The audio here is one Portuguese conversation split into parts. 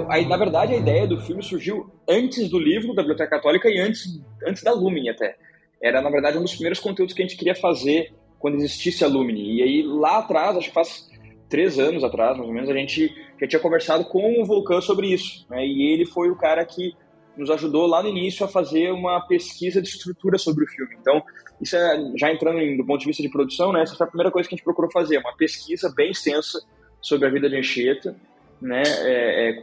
Aí, na verdade, a ideia do filme surgiu antes do livro da Biblioteca Católica e antes da Lumine até. Era, na verdade, um dos primeiros conteúdos que a gente queria fazer quando existisse a Lumine. E aí, lá atrás, acho que faz 3 anos atrás, mais ou menos, a gente já tinha conversado com o Volcan sobre isso, né? E ele foi o cara que nos ajudou lá no início a fazer uma pesquisa de estrutura sobre o filme. Então, isso já entrando do ponto de vista de produção, né? Essa foi a primeira coisa que a gente procurou fazer, uma pesquisa bem extensa sobre a vida de Anchieta, né?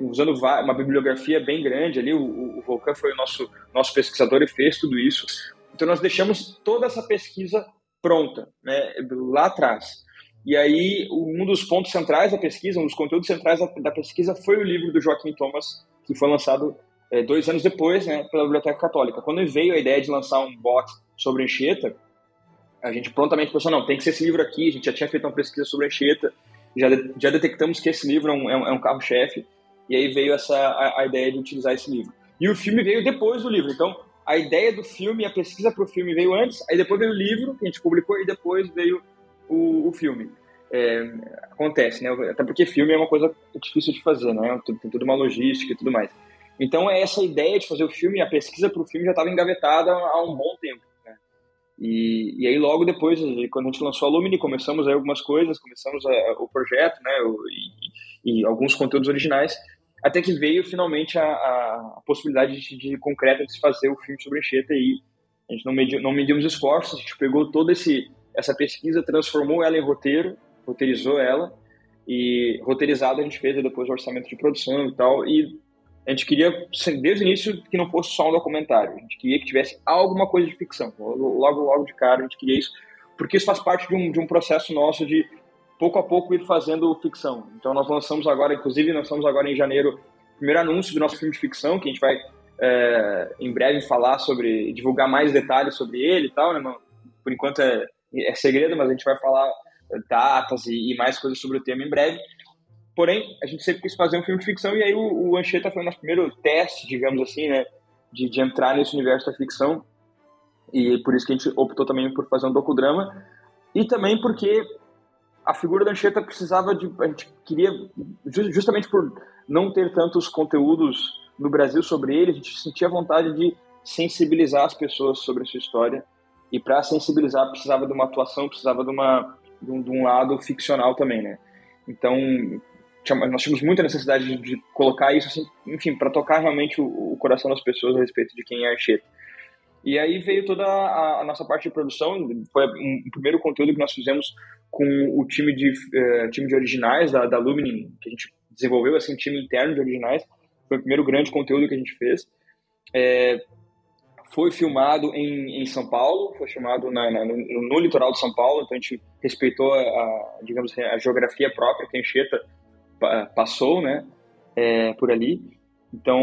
Usando uma bibliografia bem grande ali. O Volcan foi o nosso pesquisador e fez tudo isso. Então, nós deixamos toda essa pesquisa pronta, né? Lá atrás. E aí, um dos pontos centrais da pesquisa, um dos conteúdos centrais da pesquisa foi o livro do Joaquim Thomas, que foi lançado 2 anos depois, né, pela Biblioteca Católica. Quando veio a ideia de lançar um box sobre Anchieta, a gente prontamente pensou, não, tem que ser esse livro aqui, a gente já tinha feito uma pesquisa sobre Anchieta, já detectamos que esse livro é um carro-chefe, e aí veio a ideia de utilizar esse livro. E o filme veio depois do livro, então a ideia do filme, a pesquisa para o filme veio antes, aí depois veio o livro, que a gente publicou, e depois veio o filme. Acontece, né? Até porque filme é uma coisa difícil de fazer, né? Tem toda uma logística e tudo mais. Então, essa ideia de fazer o filme, a pesquisa para o filme já estava engavetada há um bom tempo, né? E aí, logo depois, quando a gente lançou a Lumine, começamos aí algumas coisas, começamos o projeto, né? E alguns conteúdos originais, até que veio finalmente a possibilidade concreta de se fazer o filme sobre Anchieta. E a gente não medimos esforços, a gente pegou toda essa pesquisa, transformou ela em roteiro, roteirizou ela, e roteirizado a gente fez depois o orçamento de produção e tal, e a gente queria, desde o início, que não fosse só um documentário, a gente queria que tivesse alguma coisa de ficção, logo de cara a gente queria isso, porque isso faz parte de um processo nosso de, pouco a pouco, ir fazendo ficção. Então nós lançamos agora em janeiro, o primeiro anúncio do nosso filme de ficção, que a gente vai em breve divulgar mais detalhes sobre ele e tal, né? Por enquanto é segredo, mas a gente vai falar datas e mais coisas sobre o tema em breve. Porém, a gente sempre quis fazer um filme de ficção, e aí o Anchieta foi o nosso primeiro teste, digamos assim, né, de entrar nesse universo da ficção, e por isso que a gente optou também por fazer um docudrama, e também porque a figura da Anchieta a gente queria, justamente por não ter tantos conteúdos no Brasil sobre ele, a gente sentia vontade de sensibilizar as pessoas sobre a sua história, e para sensibilizar precisava de uma atuação, precisava de um lado ficcional também, né? Então, nós tínhamos muita necessidade de colocar isso, assim, enfim, para tocar realmente o coração das pessoas a respeito de quem é Anchieta. E aí veio toda a nossa parte de produção, foi um primeiro conteúdo que nós fizemos com o time de originais da Lumine, que a gente desenvolveu, assim, um time interno de originais, foi o primeiro grande conteúdo que a gente fez. Foi filmado em São Paulo, foi filmado no litoral de São Paulo, então a gente respeitou digamos assim, a geografia própria que a Anchieta passou, né, por ali. Então,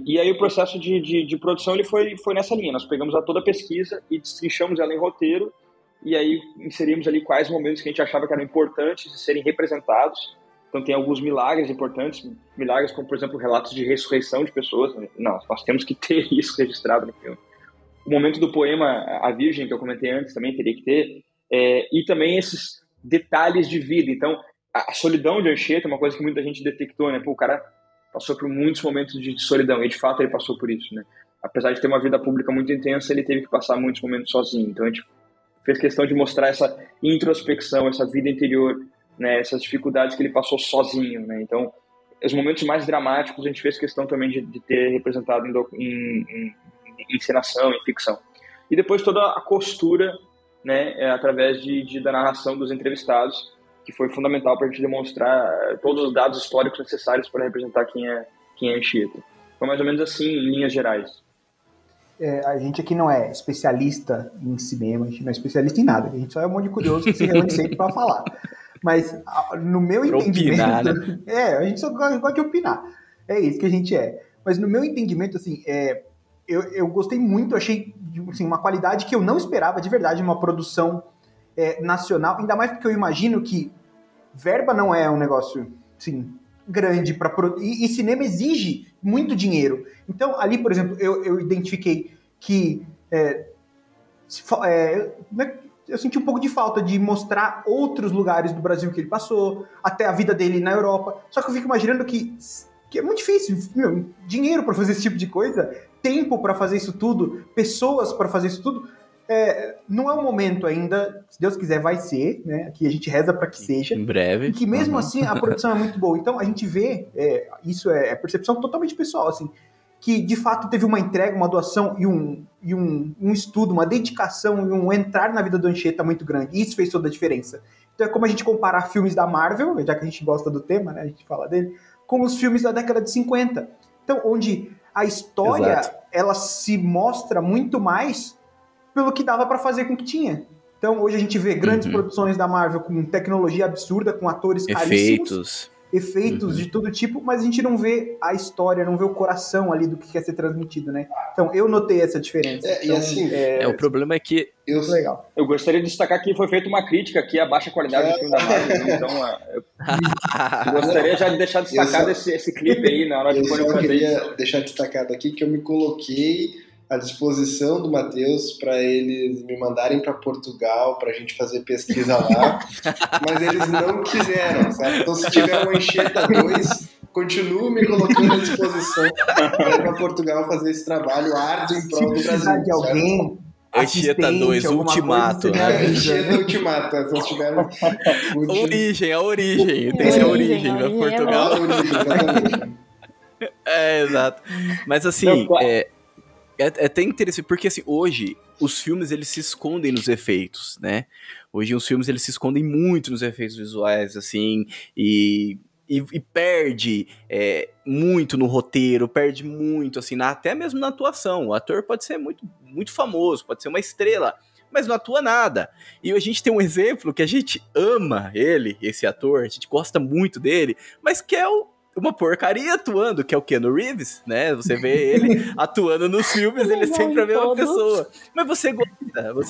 e aí o processo de produção ele foi nessa linha. Nós pegamos toda a pesquisa e destrinchamos ela em roteiro, e aí inserimos ali quais momentos que a gente achava que eram importantes de serem representados. Então tem alguns milagres importantes, milagres como, por exemplo, relatos de ressurreição de pessoas. Não, nós temos que ter isso registrado no filme. O momento do poema A Virgem, que eu comentei antes, também teria que ter. E também esses detalhes de vida. Então, a solidão de Anchieta é uma coisa que muita gente detectou, né? Pô, o cara passou por muitos momentos de solidão, e de fato ele passou por isso, né? Apesar de ter uma vida pública muito intensa, ele teve que passar muitos momentos sozinho. Então a gente fez questão de mostrar essa introspecção, essa vida interior, né, essas dificuldades que ele passou sozinho, né? Então, os momentos mais dramáticos a gente fez questão também de ter representado em encenação, em ficção. E depois toda a costura, né, através da narração dos entrevistados, que foi fundamental para a gente demonstrar todos os dados históricos necessários para representar quem é Anchieta. Foi mais ou menos assim, em linhas gerais. A gente aqui não é especialista em cinema, a gente não é especialista em nada, a gente só é um monte de curioso que se reúne sempre para falar. Mas, no meu entendimento... Opinar, né? A gente só gosta de opinar. É isso que a gente é. Mas, no meu entendimento, assim, eu gostei muito, achei assim, uma qualidade que eu não esperava, de verdade, uma produção nacional, ainda mais porque eu imagino que verba não é um negócio, assim, grande para produzir, e cinema exige muito dinheiro. Então, ali, por exemplo, eu identifiquei que eu senti um pouco de falta de mostrar outros lugares do Brasil que ele passou, até a vida dele na Europa. Só que eu fico imaginando que que é muito difícil, meu, dinheiro para fazer esse tipo de coisa, tempo para fazer isso tudo, pessoas para fazer isso tudo. Não é o momento ainda, se Deus quiser vai ser, né? Que a gente reza para que seja. Em breve. E que mesmo assim a produção é muito boa. Então a gente vê, isso é percepção totalmente pessoal, assim, que de fato teve uma entrega, uma doação e um estudo, uma dedicação e um entrar na vida do Anchieta muito grande. E isso fez toda a diferença. Então é como a gente comparar filmes da Marvel, já que a gente gosta do tema, né? A gente fala dele, com os filmes da década de 50. Então, onde a história, ela se mostra muito mais pelo que dava para fazer com o que tinha. Então, hoje a gente vê grandes produções da Marvel com tecnologia absurda, com atores caríssimos, efeitos de todo tipo, mas a gente não vê a história, não vê o coração ali do que quer ser transmitido, né? Então, eu notei essa diferença. E assim, o problema é que... Legal. Eu gostaria de destacar que foi feita uma crítica aqui à baixa qualidade do filme da Marvel, então eu gostaria já de deixar destacado esse clipe aí na hora de pôr o Eu queria deixar destacado aqui que eu me coloquei à disposição do Matheus para eles me mandarem para Portugal para a gente fazer pesquisa lá, mas eles não quiseram, sabe? Então se tiver um Anchieta 2, continuo me colocando à disposição para ir para Portugal fazer esse trabalho árduo em prol do Brasil. De alguém, Anchieta 2, Ultimato. Anchieta Ultimato, se tiver a origem, tem que ser a origem para Portugal. Exatamente. Exato. Mas assim, é até interessante, porque assim, hoje os filmes eles se escondem nos efeitos, né? Hoje os filmes eles se escondem muito nos efeitos visuais, assim, e perde muito no roteiro, perde muito, assim, até mesmo na atuação. O ator pode ser muito, muito famoso, pode ser uma estrela, mas não atua nada. E a gente tem um exemplo que a gente ama esse ator, a gente gosta muito dele, mas que é uma porcaria atuando, que é o Keanu Reeves, né? Você vê ele atuando nos filmes, ele é sempre a mesma pessoa. Mas você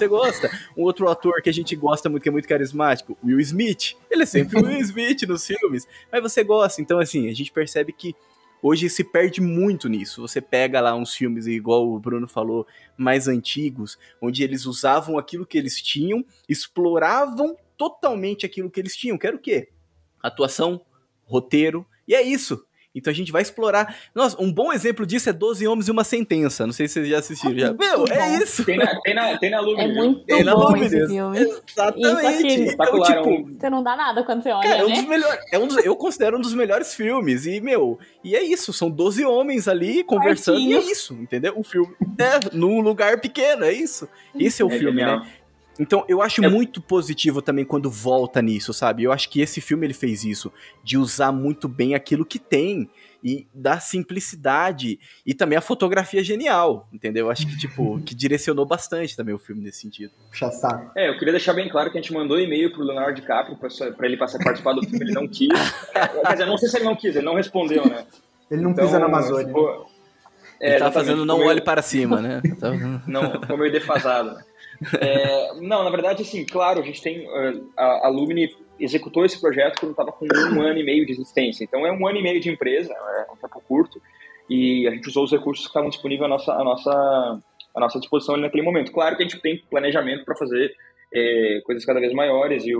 gosta. Um outro ator que a gente gosta muito, que é muito carismático, Will Smith. Ele é sempre o Will Smith nos filmes, mas você gosta. Então, assim, a gente percebe que hoje se perde muito nisso. Você pega lá uns filmes, igual o Bruno falou, mais antigos, onde eles usavam aquilo que eles tinham, exploravam totalmente aquilo que eles tinham. Que era o quê? Atuação, roteiro, e é isso. Então a gente vai explorar. Nossa, um bom exemplo disso é 12 Homens e uma Sentença. Não sei se vocês já assistiram. Meu, é isso. Tem na Lumine. É muito tem na bom Lumine. esse filme. Exatamente. Então, tipo, você não dá nada quando você olha, cara, né? eu considero um dos melhores filmes. E, e é isso. São 12 homens ali conversando. E é isso, entendeu? O filme num lugar pequeno, é isso. Esse é o filme, genial. Né? Então, eu acho muito positivo também quando volta nisso, sabe? Eu acho que esse filme, ele fez isso, de usar muito bem aquilo que tem, e da simplicidade, e também a fotografia genial, entendeu? Eu acho que, que direcionou bastante também o filme nesse sentido. Puxa saco. Eu queria deixar bem claro que a gente mandou e-mail pro Leonardo DiCaprio pra ele participar do filme, ele não quis. Quer dizer, não sei se ele não quis, ele não respondeu, né? Ele não pisa na Amazônia. Ele tá fazendo Não Olhe Para Cima, né? Não, ficou meio defasado, né? Não, na verdade, assim, claro, a gente tem a Lumine executou esse projeto quando estava com 1 ano e meio de existência, então é 1 ano e meio de empresa, é um tempo curto, e a gente usou os recursos que estavam disponíveis à nossa disposição ali naquele momento. Claro que a gente tem planejamento para fazer coisas cada vez maiores, e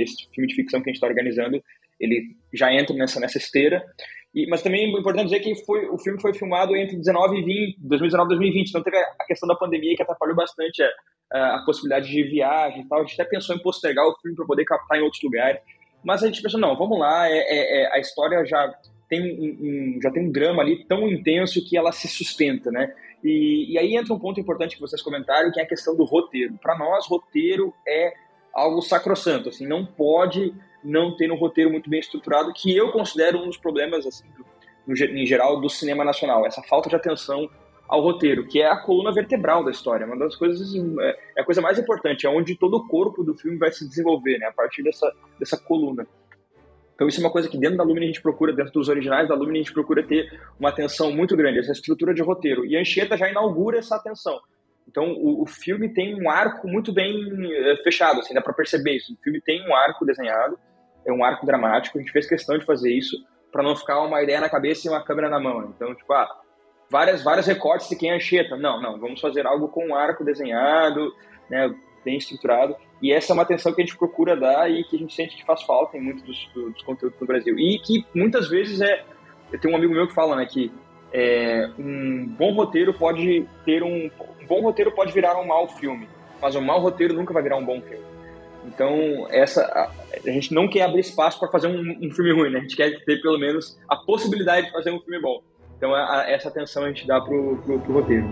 esse filme de ficção que a gente está organizando, ele já entra nessa esteira. Mas também é importante dizer que o filme foi filmado entre 2019 e 2020, então teve a questão da pandemia que atrapalhou bastante a possibilidade de viagem e tal. A gente até pensou em postergar o filme para poder captar em outros lugares, mas a gente pensou, não, vamos lá, a história já tem um drama ali tão intenso que ela se sustenta, né? E aí entra um ponto importante que vocês comentaram, que é a questão do roteiro. Para nós, roteiro é algo sacrossanto, assim, não pode não ter um roteiro muito bem estruturado, que eu considero um dos problemas, assim, em geral, do cinema nacional, essa falta de atenção ao roteiro, que é a coluna vertebral da história, uma das coisas, é a coisa mais importante, é onde todo o corpo do filme vai se desenvolver, né, a partir dessa coluna. Então isso é uma coisa que dentro da Lumine a gente procura, dentro dos originais da Lumine a gente procura ter uma atenção muito grande, essa estrutura de roteiro, e a Anchieta já inaugura essa atenção. Então o filme tem um arco muito bem fechado, assim, dá pra perceber isso, o filme tem um arco desenhado, é um arco dramático, a gente fez questão de fazer isso para não ficar uma ideia na cabeça e uma câmera na mão. Então, vários recortes de quem é Anchieta. Não, vamos fazer algo com um arco desenhado, né, bem estruturado. E essa é uma atenção que a gente procura dar e que a gente sente que faz falta em muitos dos conteúdos no Brasil. E que muitas vezes tenho um amigo meu que fala, né, que um bom roteiro pode virar um mau filme, mas um mau roteiro nunca vai virar um bom filme. Então, a gente não quer abrir espaço para fazer um filme ruim, né? A gente quer ter, pelo menos, a possibilidade de fazer um filme bom. Então, essa atenção a gente dá pro roteiro.